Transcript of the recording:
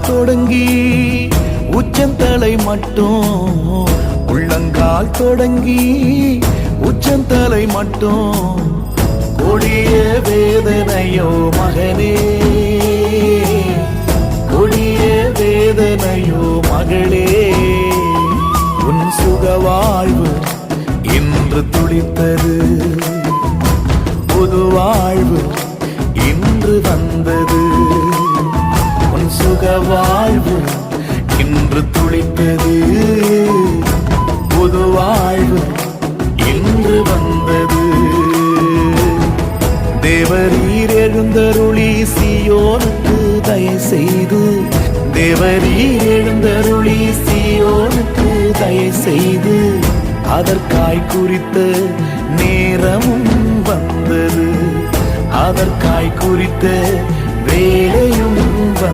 தொடங்கி உச்சந்தலை மட்டும், உள்ளங்கால் தொடங்கி உச்சந்தலை மட்டும் கொடிய வேதனையோ மகனே, கொடிய வேதனையோ மகளே. உன் சுக வாழ்வு இன்று துளித்தது, புது வாழ்வு இன்று வந்தது. உன் சுக வாழ்வு இன்று துளித்தது, புது வாழ்வு இன்று வந்தது. தேவரீர் எழுந்தருளி சீயோனுக்கு தயை செய்து, தேவரீர் எழுந்தருளி சீயோனுக்கு தயை செய்து, அதற்காய் குறித்த நேரமும் வந்தது, அதற்காய் குறித்த வேலையும்